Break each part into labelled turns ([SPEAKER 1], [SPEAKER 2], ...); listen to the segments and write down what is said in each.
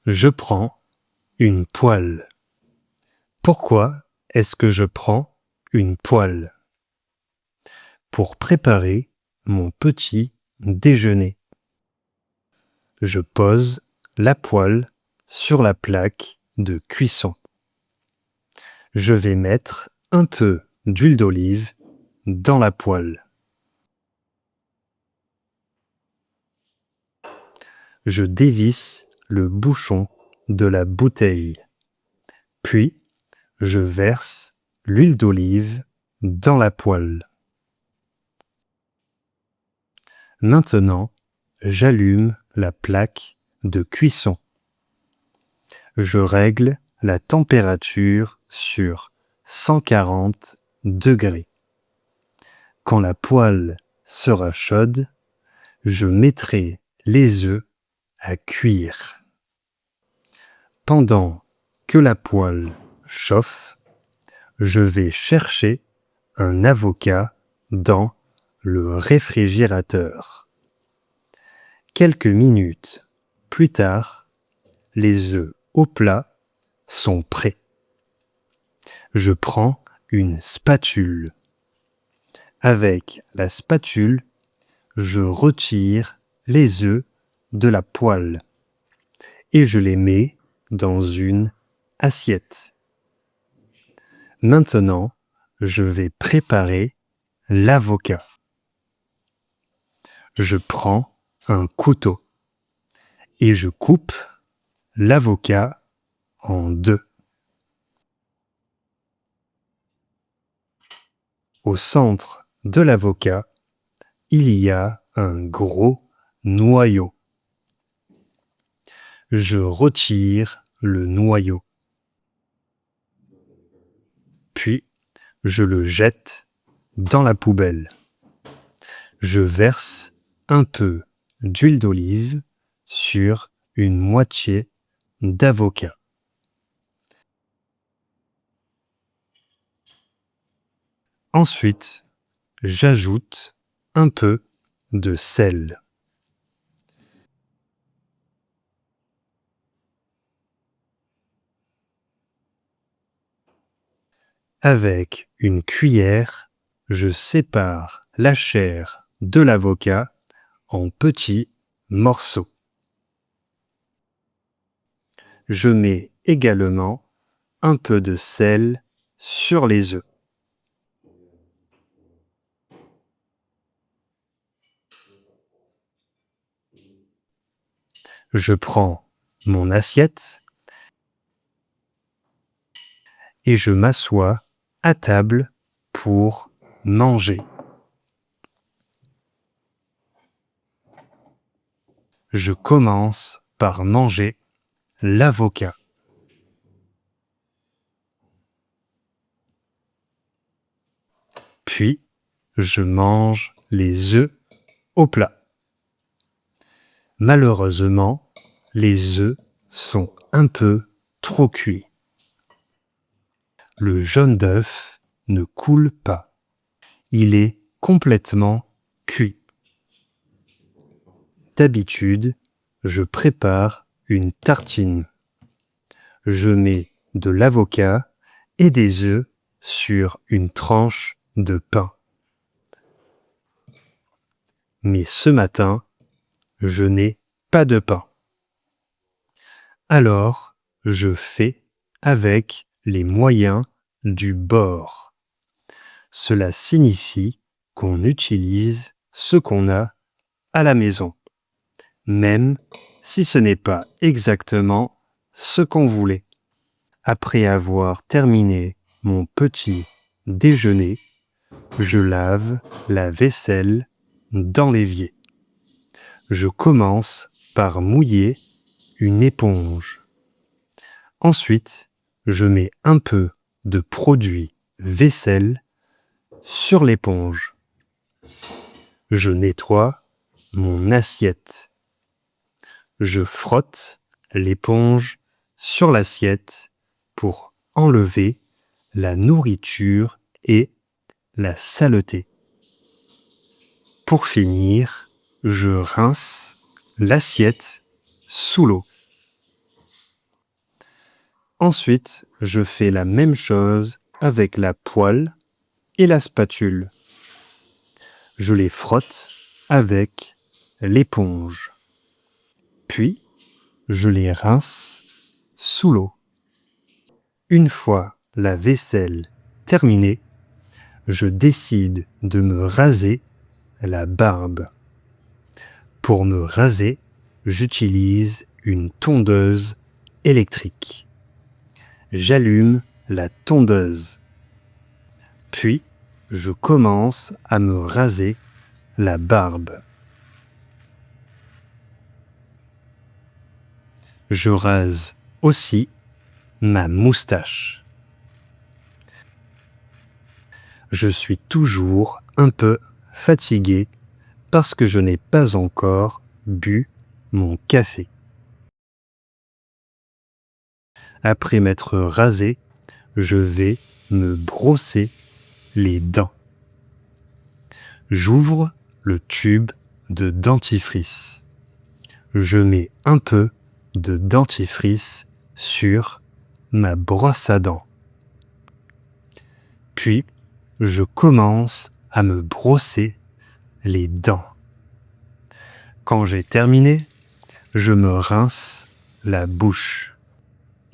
[SPEAKER 1] Je prends une poêle. Pourquoi est-ce que je prends une poêle? Pour préparer mon petit déjeuner. Je pose la poêle sur la plaque de cuisson. Je vais mettre un peu d'huile d'olive dans la poêle. Je dévisse le bouchon de la bouteille. Puis, je verse l'huile d'olive dans la poêle. Maintenant, j'allume la plaque de cuisson. Je règle la température sur 140 degrés. Quand la poêle sera chaude, je mettrai les œufs à cuire. Pendant que la poêle chauffe, je vais chercher un avocat dans le réfrigérateur. Quelques minutes plus tard, les œufs au plat sont prêts. Je prends une spatule. Avec la spatule, je retire les œufs de la poêle et je les mets dans une assiette. Maintenant, je vais préparer l'avocat. Je prends un couteau et je coupe l'avocat en deux. Au centre de l'avocat, il y a un gros noyau. Je retire le noyau. Puis, je le jette dans la poubelle. Je verse un peu d'huile d'olive sur une moitié d'avocat. Ensuite, j'ajoute un peu de sel. Avec une cuillère, je sépare la chair de l'avocat en petits morceaux. Je mets également un peu de sel sur les œufs. Je prends mon assiette et je m'assois à table pour manger. Je commence par manger l'avocat. Puis, je mange les œufs au plat. Malheureusement, les œufs sont un peu trop cuits. Le jaune d'œuf ne coule pas. Il est complètement cuit. D'habitude, je prépare une tartine. Je mets de l'avocat et des œufs sur une tranche de pain. Mais ce matin, je n'ai pas de pain. Alors, je fais avec les moyens du bord. Cela signifie qu'on utilise ce qu'on a à la maison, même si ce n'est pas exactement ce qu'on voulait. Après avoir terminé mon petit déjeuner, je lave la vaisselle dans l'évier. Je commence par mouiller une éponge. Ensuite, je mets un peu de produit vaisselle sur l'éponge. Je nettoie mon assiette. Je frotte l'éponge sur l'assiette pour enlever la nourriture et la saleté. Pour finir, je rince l'assiette sous l'eau. Ensuite, je fais la même chose avec la poêle et la spatule. Je les frotte avec l'éponge. Puis, je les rince sous l'eau. Une fois la vaisselle terminée, je décide de me raser la barbe. Pour me raser, j'utilise une tondeuse électrique. J'allume la tondeuse. Puis, je commence à me raser la barbe. Je rase aussi ma moustache. Je suis toujours un peu fatigué parce que je n'ai pas encore bu mon café. Après m'être rasé, je vais me brosser les dents. J'ouvre le tube de dentifrice. Je mets un peu de dentifrice sur ma brosse à dents. Puis, je commence à me brosser les dents. Quand j'ai terminé, je me rince la bouche.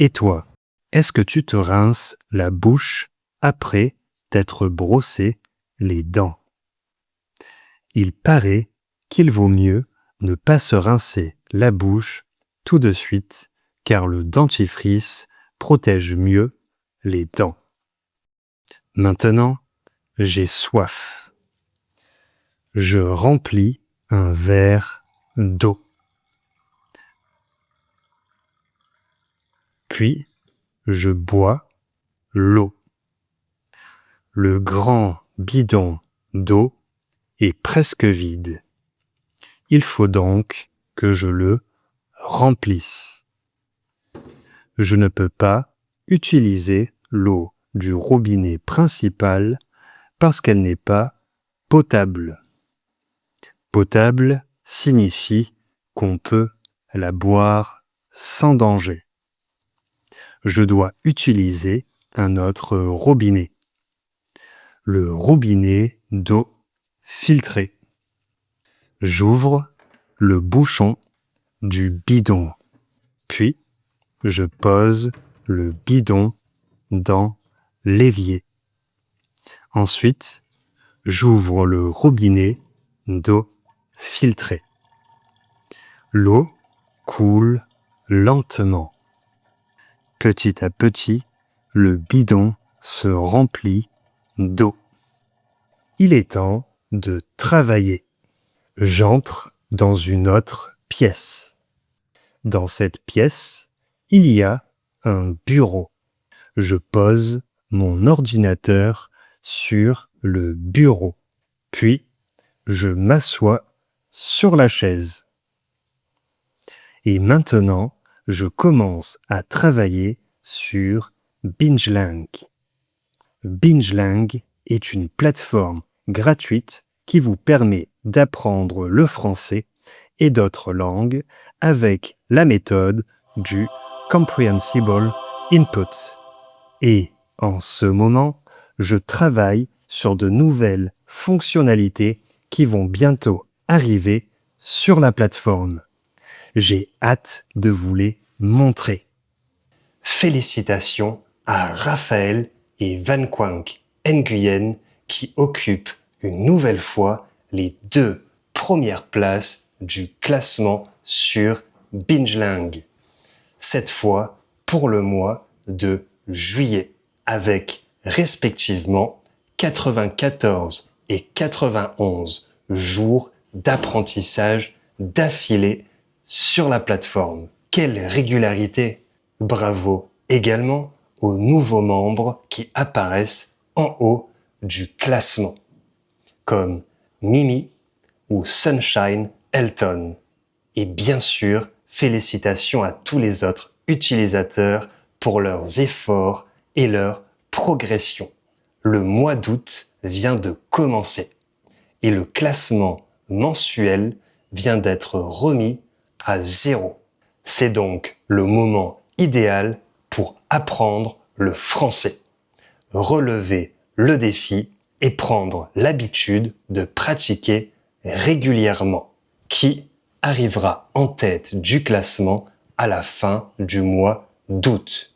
[SPEAKER 1] Et toi, est-ce que tu te rinces la bouche après t'être brossé les dents? Il paraît qu'il vaut mieux ne pas se rincer la bouche tout de suite car le dentifrice protège mieux les dents. Maintenant, j'ai soif. Je remplis un verre d'eau. Puis, je bois l'eau. Le grand bidon d'eau est presque vide. Il faut donc que je le remplisse. Je ne peux pas utiliser l'eau du robinet principal parce qu'elle n'est pas potable. Potable signifie qu'on peut la boire sans danger. Je dois utiliser un autre robinet. Le robinet d'eau filtrée. J'ouvre le bouchon du bidon. Puis, je pose le bidon dans l'évier. Ensuite, j'ouvre le robinet d'eau filtrée. L'eau coule lentement. Petit à petit, le bidon se remplit d'eau. Il est temps de travailler. J'entre dans une autre pièce. Dans cette pièce, il y a un bureau. Je pose mon ordinateur sur le bureau. Puis, je m'assois sur la chaise. Et maintenant, je commence à travailler sur BingeLang. BingeLang est une plateforme gratuite qui vous permet d'apprendre le français et d'autres langues avec la méthode du Comprehensible Input. Et en ce moment, je travaille sur de nouvelles fonctionnalités qui vont bientôt arriver sur la plateforme. J'ai hâte de vous les montrer. Félicitations à Raphaël et Van Quang Nguyen qui occupent une nouvelle fois les 2 premières places du classement sur BingeLang. Cette fois pour le mois de juillet, avec respectivement 94 et 91 jours d'apprentissage d'affilée sur la plateforme. Quelle régularité! Bravo également aux nouveaux membres qui apparaissent en haut du classement, comme Mimi ou Sunshine Elton. Et bien sûr, félicitations à tous les autres utilisateurs pour leurs efforts et leur progression. Le mois d'août vient de commencer et le classement mensuel vient d'être remis à 0. C'est donc le moment idéal pour apprendre le français. Relever le défi et prendre l'habitude de pratiquer régulièrement. Qui arrivera en tête du classement à la fin du mois d'août?